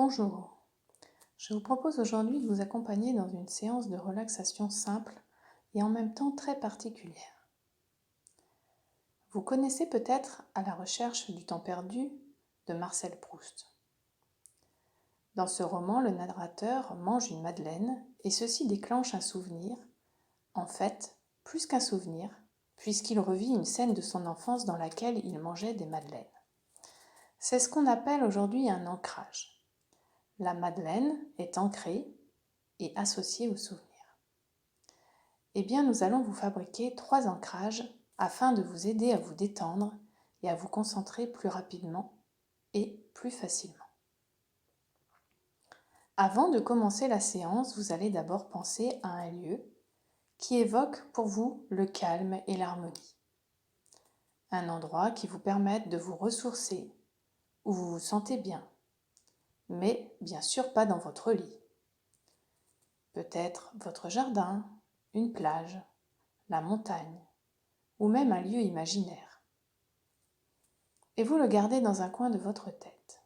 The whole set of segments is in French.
Bonjour, je vous propose aujourd'hui de vous accompagner dans une séance de relaxation simple et en même temps très particulière. Vous connaissez peut-être À la recherche du temps perdu de Marcel Proust. Dans ce roman, le narrateur mange une madeleine et ceci déclenche un souvenir, en fait, plus qu'un souvenir, puisqu'il revit une scène de son enfance dans laquelle il mangeait des madeleines. C'est ce qu'on appelle aujourd'hui un ancrage. La madeleine est ancrée et associée au souvenir. Eh bien, nous allons vous fabriquer 3 ancrages afin de vous aider à vous détendre et à vous concentrer plus rapidement et plus facilement. Avant de commencer la séance, vous allez d'abord penser à un lieu qui évoque pour vous le calme et l'harmonie. Un endroit qui vous permette de vous ressourcer, où vous vous sentez bien, mais bien sûr pas dans votre lit. Peut-être votre jardin, une plage, la montagne, ou même un lieu imaginaire. Et vous le gardez dans un coin de votre tête.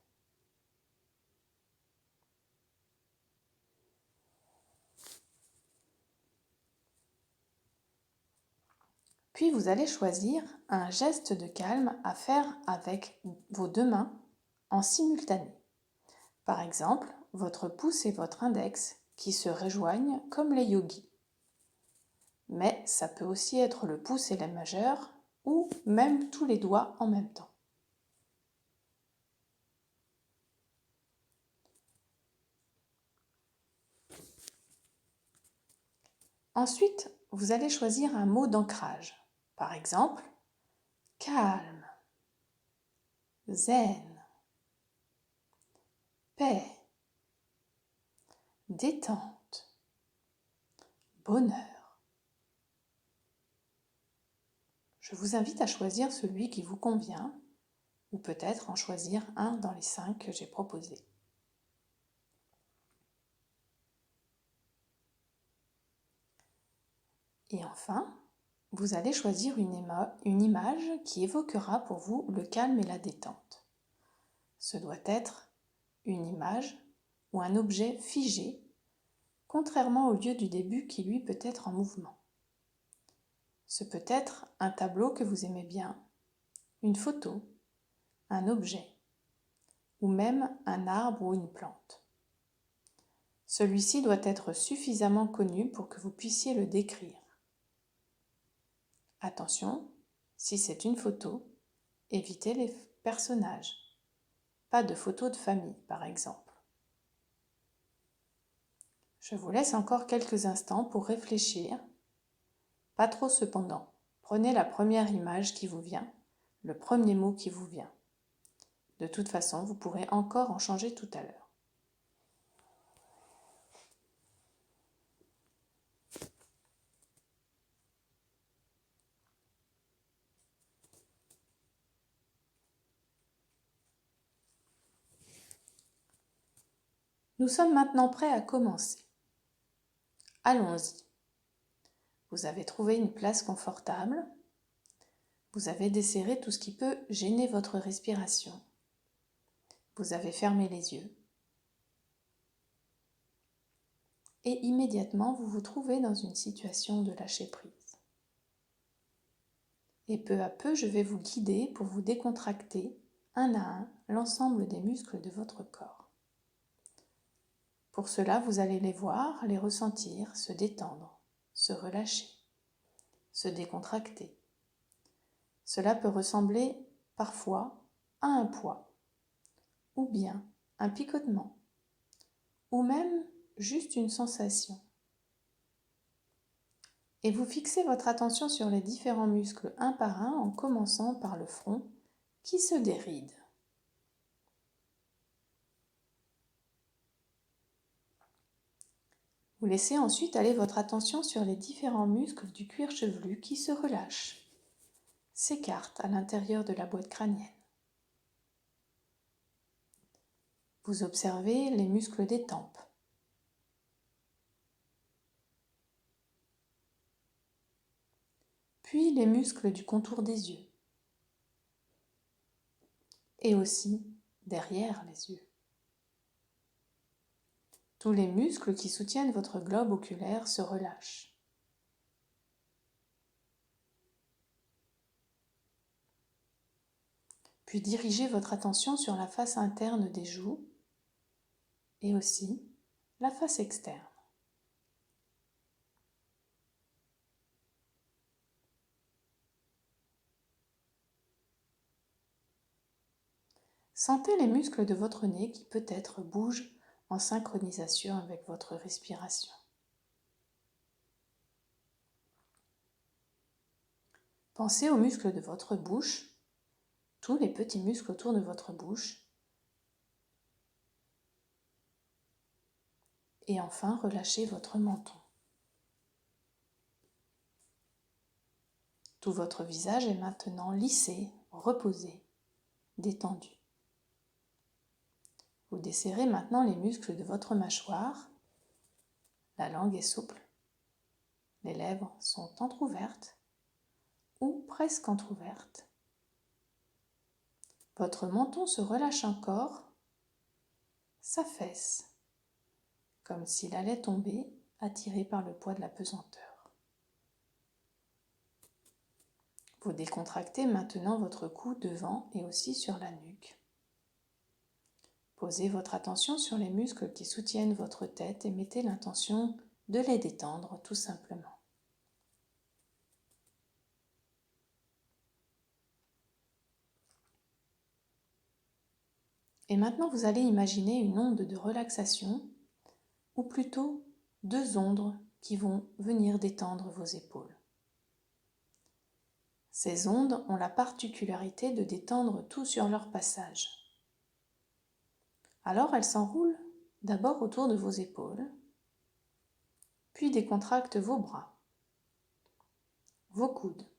Puis vous allez choisir un geste de calme à faire avec vos 2 mains en simultané. Par exemple, votre pouce et votre index qui se rejoignent comme les yogis. Mais ça peut aussi être le pouce et la majeure ou même tous les doigts en même temps. Ensuite, vous allez choisir un mot d'ancrage. Par exemple, calme, zen, paix, détente, bonheur. Je vous invite à choisir celui qui vous convient ou peut-être en choisir un dans les 5 que j'ai proposés. Et enfin, vous allez choisir une image qui évoquera pour vous le calme et la détente. Ce doit être une image ou un objet figé, contrairement au lieu du début qui lui peut être en mouvement. Ce peut être un tableau que vous aimez bien, une photo, un objet, ou même un arbre ou une plante. Celui-ci doit être suffisamment connu pour que vous puissiez le décrire. Attention, si c'est une photo, évitez les personnages. Pas de photos de famille, par exemple. Je vous laisse encore quelques instants pour réfléchir. Pas trop cependant. Prenez la première image qui vous vient, le premier mot qui vous vient. De toute façon, vous pourrez encore en changer tout à l'heure. Nous sommes maintenant prêts à commencer. Allons-y. Vous avez trouvé une place confortable. Vous avez desserré tout ce qui peut gêner votre respiration. Vous avez fermé les yeux. Et immédiatement, vous vous trouvez dans une situation de lâcher prise. Et peu à peu, je vais vous guider pour vous décontracter un à un l'ensemble des muscles de votre corps. Pour cela, vous allez les voir, les ressentir, se détendre, se relâcher, se décontracter. Cela peut ressembler parfois à un poids, ou bien un picotement, ou même juste une sensation. Et vous fixez votre attention sur les différents muscles un par un en commençant par le front qui se déride. Vous laissez ensuite aller votre attention sur les différents muscles du cuir chevelu qui se relâchent, s'écartent à l'intérieur de la boîte crânienne. Vous observez les muscles des tempes. Puis les muscles du contour des yeux. Et aussi derrière les yeux. Tous les muscles qui soutiennent votre globe oculaire se relâchent. Puis dirigez votre attention sur la face interne des joues et aussi la face externe. Sentez les muscles de votre nez qui peut-être bougent en synchronisation avec votre respiration. Pensez aux muscles de votre bouche, tous les petits muscles autour de votre bouche. Et enfin, relâchez votre menton. Tout votre visage est maintenant lissé, reposé, détendu. Vous desserrez maintenant les muscles de votre mâchoire. La langue est souple. Les lèvres sont entr'ouvertes ou presque entr'ouvertes. Votre menton se relâche encore, s'affaisse, comme s'il allait tomber, attiré par le poids de la pesanteur. Vous décontractez maintenant votre cou devant et aussi sur la nuque. Posez votre attention sur les muscles qui soutiennent votre tête et mettez l'intention de les détendre tout simplement. Et maintenant, vous allez imaginer une onde de relaxation, ou plutôt 2 ondes qui vont venir détendre vos épaules. Ces ondes ont la particularité de détendre tout sur leur passage. Alors elles s'enroulent d'abord autour de vos épaules, puis décontractent vos bras, vos coudes,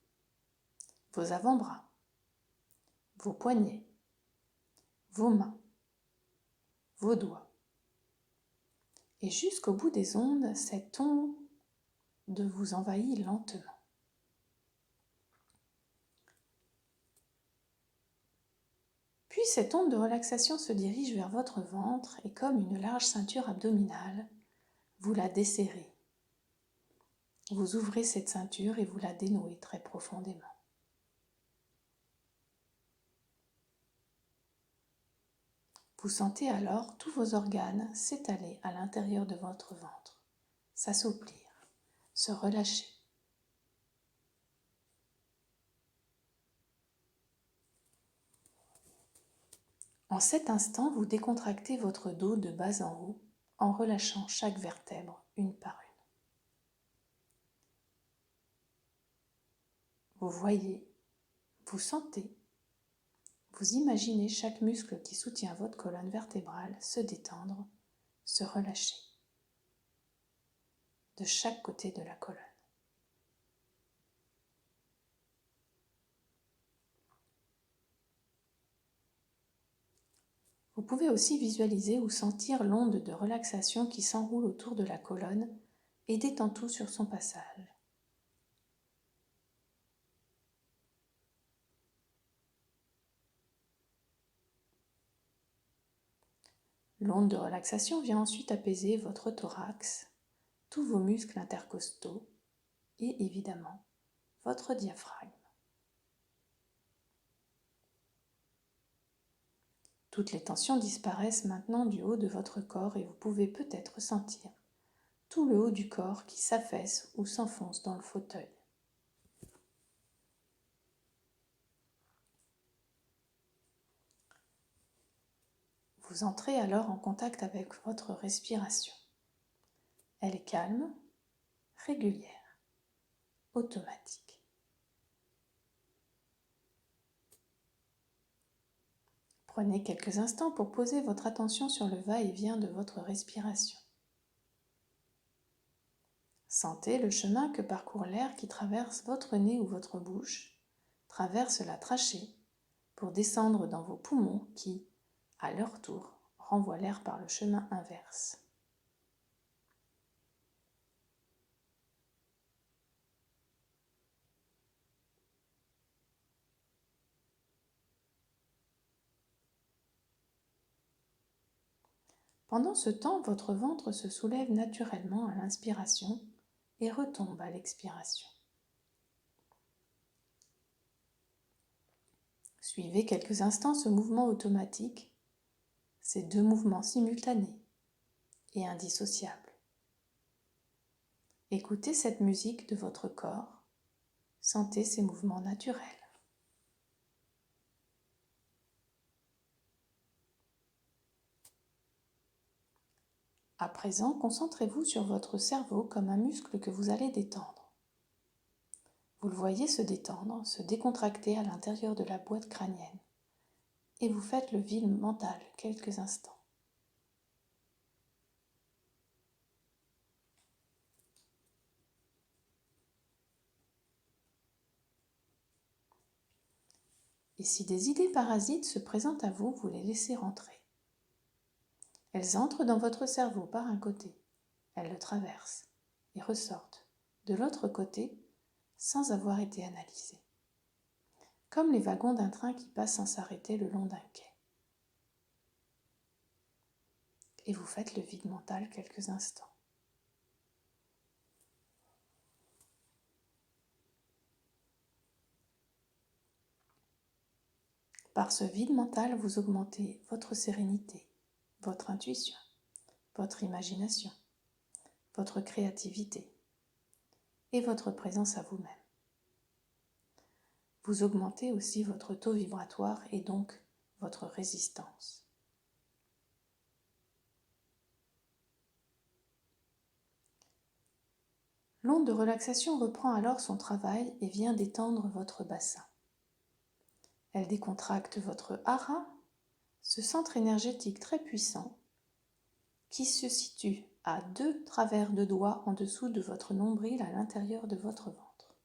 vos avant-bras, vos poignets, vos mains, vos doigts. Et jusqu'au bout des ondes, cette onde vous envahit lentement. Puis cette onde de relaxation se dirige vers votre ventre et comme une large ceinture abdominale, vous la desserrez. Vous ouvrez cette ceinture et vous la dénouez très profondément. Vous sentez alors tous vos organes s'étaler à l'intérieur de votre ventre, s'assouplir, se relâcher. En cet instant, vous décontractez votre dos de bas en haut en relâchant chaque vertèbre une par une. Vous voyez, vous sentez, vous imaginez chaque muscle qui soutient votre colonne vertébrale se détendre, se relâcher de chaque côté de la colonne. Vous pouvez aussi visualiser ou sentir l'onde de relaxation qui s'enroule autour de la colonne et détend tout sur son passage. L'onde de relaxation vient ensuite apaiser votre thorax, tous vos muscles intercostaux et évidemment votre diaphragme. Toutes les tensions disparaissent maintenant du haut de votre corps et vous pouvez peut-être sentir tout le haut du corps qui s'affaisse ou s'enfonce dans le fauteuil. Vous entrez alors en contact avec votre respiration. Elle est calme, régulière, automatique. Prenez quelques instants pour poser votre attention sur le va-et-vient de votre respiration. Sentez le chemin que parcourt l'air qui traverse votre nez ou votre bouche, traverse la trachée pour descendre dans vos poumons qui, à leur tour, renvoient l'air par le chemin inverse. Pendant ce temps, votre ventre se soulève naturellement à l'inspiration et retombe à l'expiration. Suivez quelques instants ce mouvement automatique, ces deux mouvements simultanés et indissociables. Écoutez cette musique de votre corps, sentez ces mouvements naturels. À présent, concentrez-vous sur votre cerveau comme un muscle que vous allez détendre. Vous le voyez se détendre, se décontracter à l'intérieur de la boîte crânienne et vous faites le vide mental quelques instants. Et si des idées parasites se présentent à vous, vous les laissez rentrer. Elles entrent dans votre cerveau par un côté, elles le traversent et ressortent de l'autre côté sans avoir été analysées. Comme les wagons d'un train qui passent sans s'arrêter le long d'un quai. Et vous faites le vide mental quelques instants. Par ce vide mental, vous augmentez votre sérénité, votre intuition, votre imagination, votre créativité et votre présence à vous-même. Vous augmentez aussi votre taux vibratoire et donc votre résistance. L'onde de relaxation reprend alors son travail et vient détendre votre bassin. Elle décontracte votre hara, ce centre énergétique très puissant qui se situe à 2 travers de doigts en dessous de votre nombril à l'intérieur de votre ventre.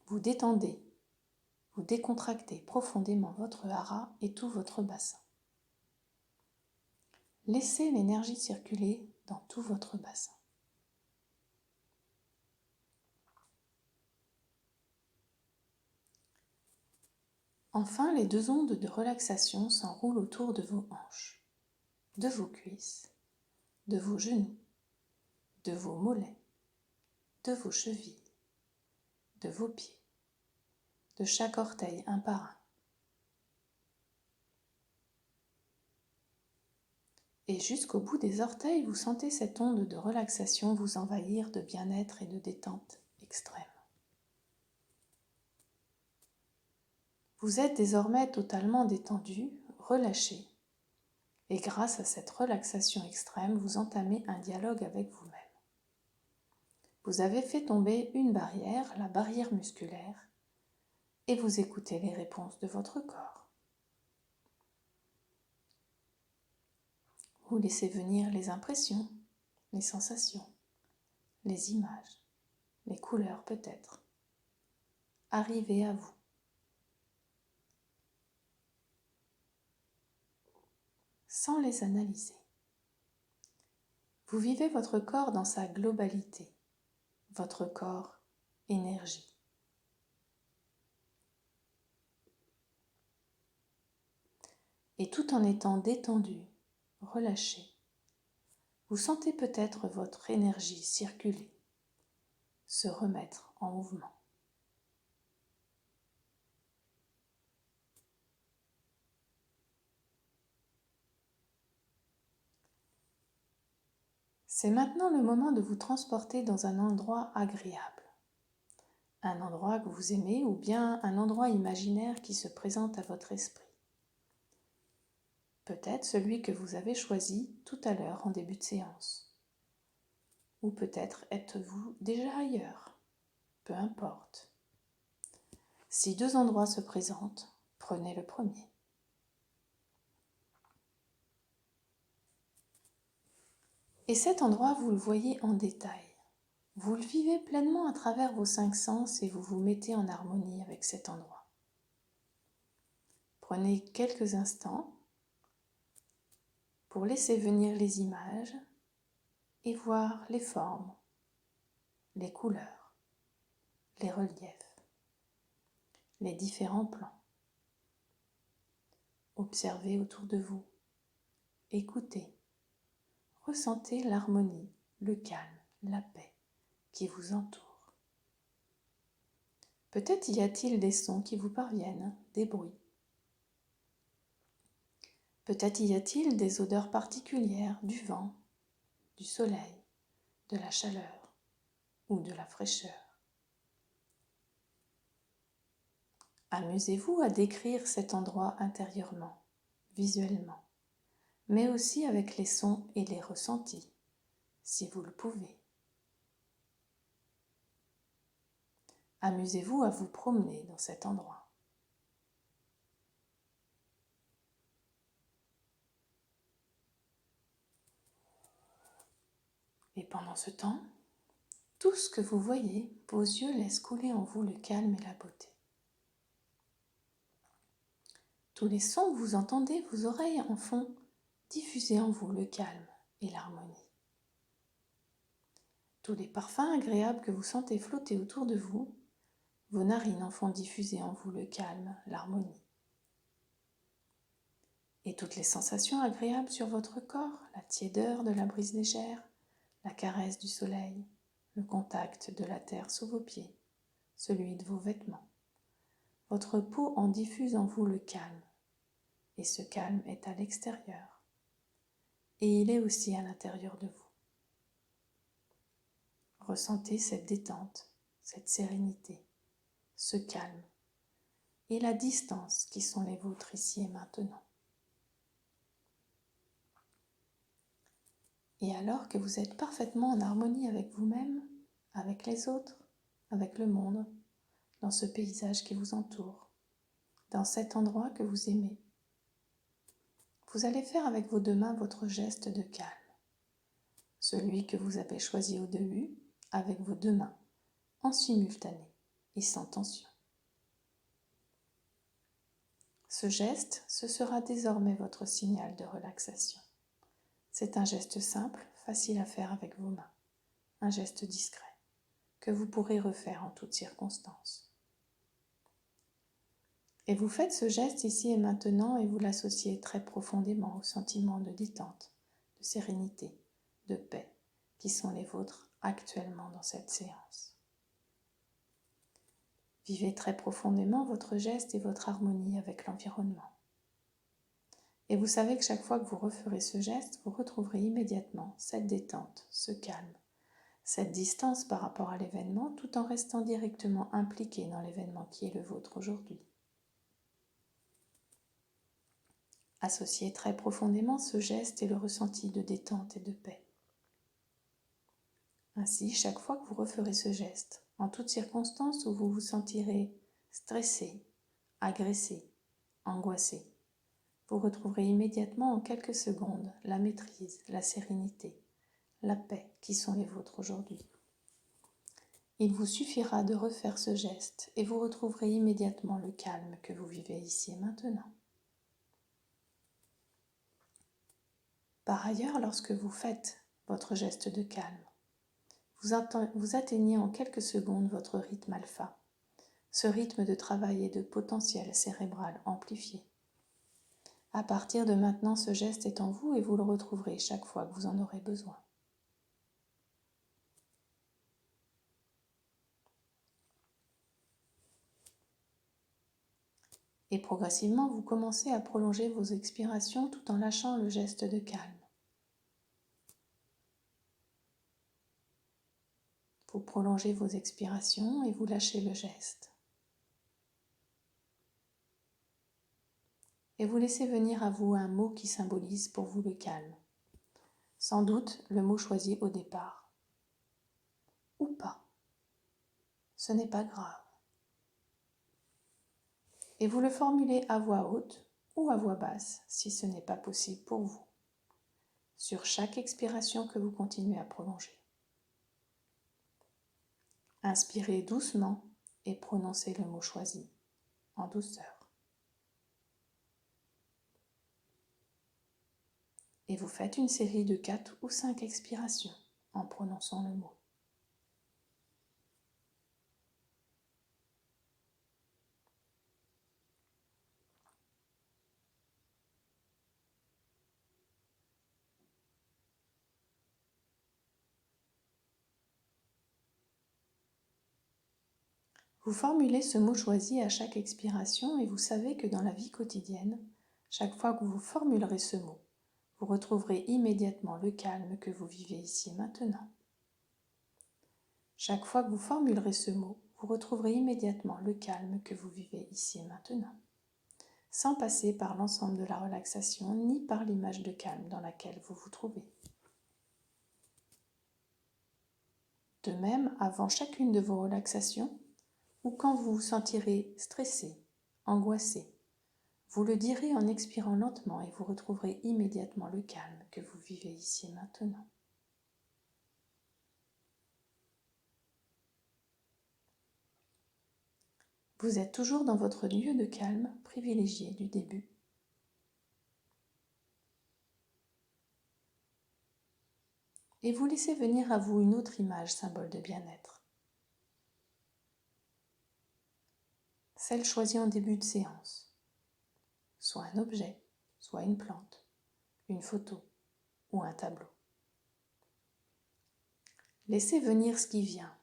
Vous détendez, vous décontractez profondément votre hara et tout votre bassin. Laissez l'énergie circuler dans tout votre bassin. Enfin, les deux ondes de relaxation s'enroulent autour de vos hanches, de vos cuisses, de vos genoux, de vos mollets, de vos chevilles, de vos pieds, de chaque orteil un par un. Et jusqu'au bout des orteils, vous sentez cette onde de relaxation vous envahir de bien-être et de détente extrême. Vous êtes désormais totalement détendu, relâché, et grâce à cette relaxation extrême, vous entamez un dialogue avec vous-même. Vous avez fait tomber une barrière, la barrière musculaire, et vous écoutez les réponses de votre corps. Vous laissez venir les impressions, les sensations, les images, les couleurs peut-être. Arrivez à vous. Sans les analyser. Vous vivez votre corps dans sa globalité, votre corps énergie. Et tout en étant détendu, relâché, vous sentez peut-être votre énergie circuler, se remettre en mouvement. C'est maintenant le moment de vous transporter dans un endroit agréable. Un endroit que vous aimez ou bien un endroit imaginaire qui se présente à votre esprit. Peut-être celui que vous avez choisi tout à l'heure en début de séance. Ou peut-être êtes-vous déjà ailleurs. Peu importe. Si deux endroits se présentent, prenez le premier. Et cet endroit, vous le voyez en détail. Vous le vivez pleinement à travers vos 5 sens et vous vous mettez en harmonie avec cet endroit. Prenez quelques instants pour laisser venir les images et voir les formes, les couleurs, les reliefs, les différents plans. Observez autour de vous écoutez, ressentez l'harmonie, le calme, la paix qui vous entoure. Peut-être y a-t-il des sons qui vous parviennent, des bruits. Peut-être y a-t-il des odeurs particulières du vent, du soleil, de la chaleur ou de la fraîcheur. Amusez-vous à décrire cet endroit intérieurement, visuellement, mais aussi avec les sons et les ressentis, si vous le pouvez. Amusez-vous à vous promener dans cet endroit. Et pendant ce temps, tout ce que vous voyez, vos yeux laissent couler en vous le calme et la beauté. Tous les sons que vous entendez, vos oreilles en font diffuser en vous le calme et l'harmonie. Tous les parfums agréables que vous sentez flotter autour de vous, vos narines en font diffuser en vous le calme, l'harmonie. Et toutes les sensations agréables sur votre corps, la tiédeur de la brise légère, la caresse du soleil, le contact de la terre sous vos pieds, celui de vos vêtements. Votre peau en diffuse en vous le calme, et ce calme est à l'extérieur, et il est aussi à l'intérieur de vous. Ressentez cette détente, cette sérénité, ce calme, et la distance qui sont les vôtres ici et maintenant. Et alors que vous êtes parfaitement en harmonie avec vous-même, avec les autres, avec le monde, dans ce paysage qui vous entoure, dans cet endroit que vous aimez, vous allez faire avec vos deux mains votre geste de calme, celui que vous avez choisi au début, avec vos deux mains, en simultané et sans tension. Ce geste, ce sera désormais votre signal de relaxation. C'est un geste simple, facile à faire avec vos mains, un geste discret, que vous pourrez refaire en toutes circonstances. Et vous faites ce geste ici et maintenant et vous l'associez très profondément au sentiment de détente, de sérénité, de paix qui sont les vôtres actuellement dans cette séance. Vivez très profondément votre geste et votre harmonie avec l'environnement. Et vous savez que chaque fois que vous referez ce geste, vous retrouverez immédiatement cette détente, ce calme, cette distance par rapport à l'événement tout en restant directement impliqué dans l'événement qui est le vôtre aujourd'hui. Associez très profondément ce geste et le ressenti de détente et de paix. Ainsi, chaque fois que vous referez ce geste, en toutes circonstances où vous vous sentirez stressé, agressé, angoissé, vous retrouverez immédiatement en quelques secondes la maîtrise, la sérénité, la paix qui sont les vôtres aujourd'hui. Il vous suffira de refaire ce geste et vous retrouverez immédiatement le calme que vous vivez ici et maintenant. Par ailleurs, lorsque vous faites votre geste de calme, vous atteignez en quelques secondes votre rythme alpha, ce rythme de travail et de potentiel cérébral amplifié. À partir de maintenant, ce geste est en vous et vous le retrouverez chaque fois que vous en aurez besoin. Et progressivement, vous commencez à prolonger vos expirations tout en lâchant le geste de calme. Vous prolongez vos expirations et vous lâchez le geste. Et vous laissez venir à vous un mot qui symbolise pour vous le calme. Sans doute le mot choisi au départ. Ou pas. Ce n'est pas grave. Et vous le formulez à voix haute ou à voix basse si ce n'est pas possible pour vous, sur chaque expiration que vous continuez à prolonger. Inspirez doucement et prononcez le mot choisi en douceur. Et vous faites une série de 4 ou 5 expirations en prononçant le mot. Vous formulez ce mot choisi à chaque expiration et vous savez que dans la vie quotidienne, chaque fois que vous formulerez ce mot, vous retrouverez immédiatement le calme que vous vivez ici et maintenant. Chaque fois que vous formulerez ce mot, vous retrouverez immédiatement le calme que vous vivez ici et maintenant, sans passer par l'ensemble de la relaxation ni par l'image de calme dans laquelle vous vous trouvez. De même, avant chacune de vos relaxations, ou quand vous vous sentirez stressé, angoissé, vous le direz en expirant lentement et vous retrouverez immédiatement le calme que vous vivez ici et maintenant. Vous êtes toujours dans votre lieu de calme privilégié du début. Et vous laissez venir à vous une autre image symbole de bien-être. Celle choisie en début de séance. Soit un objet, soit une plante, une photo ou un tableau. Laissez venir ce qui vient.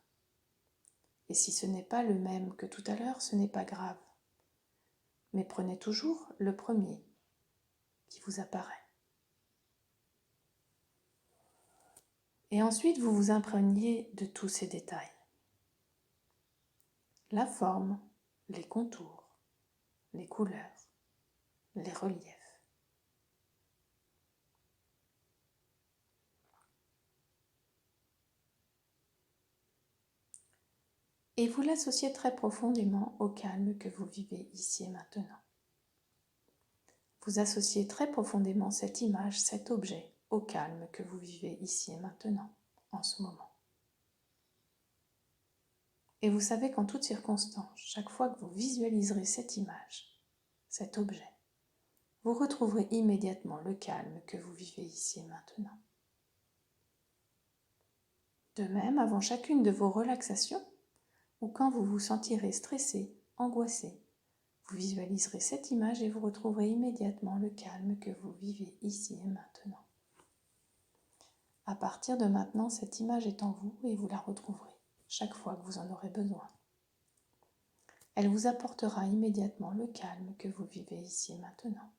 Et si ce n'est pas le même que tout à l'heure, ce n'est pas grave. Mais prenez toujours le premier qui vous apparaît. Et ensuite, vous vous imprégnez de tous ces détails. La forme, les contours, les couleurs, les reliefs. Et vous l'associez très profondément au calme que vous vivez ici et maintenant. Vous associez très profondément cette image, cet objet, au calme que vous vivez ici et maintenant, en ce moment. Et vous savez qu'en toutes circonstances, chaque fois que vous visualiserez cette image, cet objet, vous retrouverez immédiatement le calme que vous vivez ici et maintenant. De même, avant chacune de vos relaxations, ou quand vous vous sentirez stressé, angoissé, vous visualiserez cette image et vous retrouverez immédiatement le calme que vous vivez ici et maintenant. À partir de maintenant, cette image est en vous et vous la retrouverez chaque fois que vous en aurez besoin. Elle vous apportera immédiatement le calme que vous vivez ici et maintenant.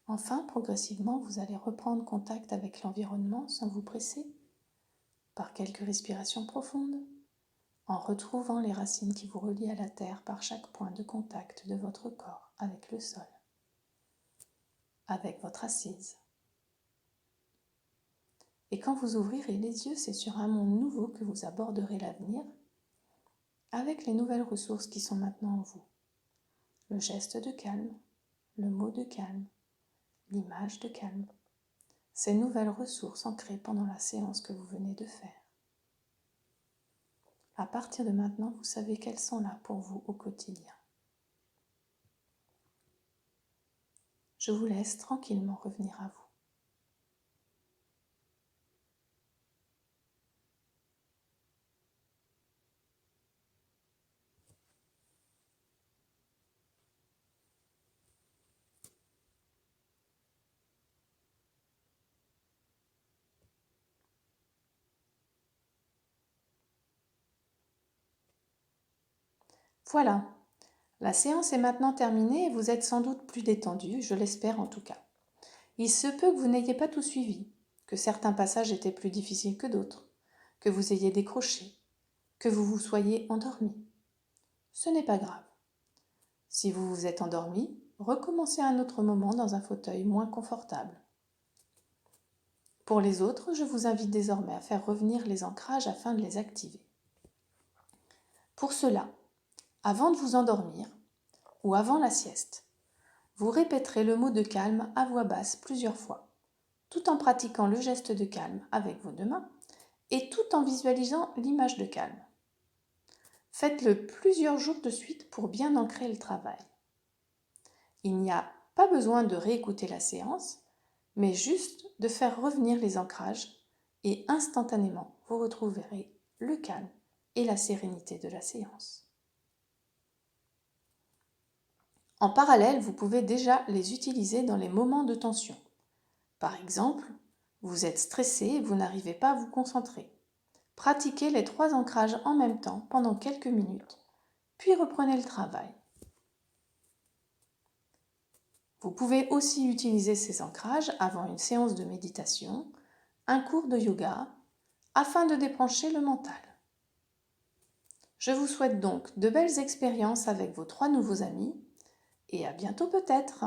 Enfin, progressivement, vous allez reprendre contact avec l'environnement sans vous presser, par quelques respirations profondes, en retrouvant les racines qui vous relient à la terre par chaque point de contact de votre corps avec le sol, avec votre assise. Et quand vous ouvrirez les yeux, c'est sur un monde nouveau que vous aborderez l'avenir, avec les nouvelles ressources qui sont maintenant en vous. Le geste de calme, le mot de calme, l'image de calme. Ces nouvelles ressources ancrées pendant la séance que vous venez de faire. À partir de maintenant, vous savez qu'elles sont là pour vous au quotidien. Je vous laisse tranquillement revenir à vous. Voilà, la séance est maintenant terminée et vous êtes sans doute plus détendu, je l'espère en tout cas. Il se peut que vous n'ayez pas tout suivi, que certains passages étaient plus difficiles que d'autres, que vous ayez décroché, que vous vous soyez endormi. Ce n'est pas grave. Si vous vous êtes endormi, recommencez à un autre moment dans un fauteuil moins confortable. Pour les autres, je vous invite désormais à faire revenir les ancrages afin de les activer. Pour cela, avant de vous endormir ou avant la sieste, vous répéterez le mot de calme à voix basse plusieurs fois, tout en pratiquant le geste de calme avec vos deux mains et tout en visualisant l'image de calme. Faites-le plusieurs jours de suite pour bien ancrer le travail. Il n'y a pas besoin de réécouter la séance, mais juste de faire revenir les ancrages et instantanément vous retrouverez le calme et la sérénité de la séance. En parallèle, vous pouvez déjà les utiliser dans les moments de tension, Par exemple, vous êtes stressé et vous n'arrivez pas à vous concentrer. Pratiquez les 3 ancrages en même temps pendant quelques minutes, puis reprenez le travail. Vous pouvez aussi utiliser ces ancrages avant une séance de méditation, un cours de yoga, afin de débrancher le mental. Je vous souhaite donc de belles expériences avec vos 3 nouveaux amis et à bientôt peut-être.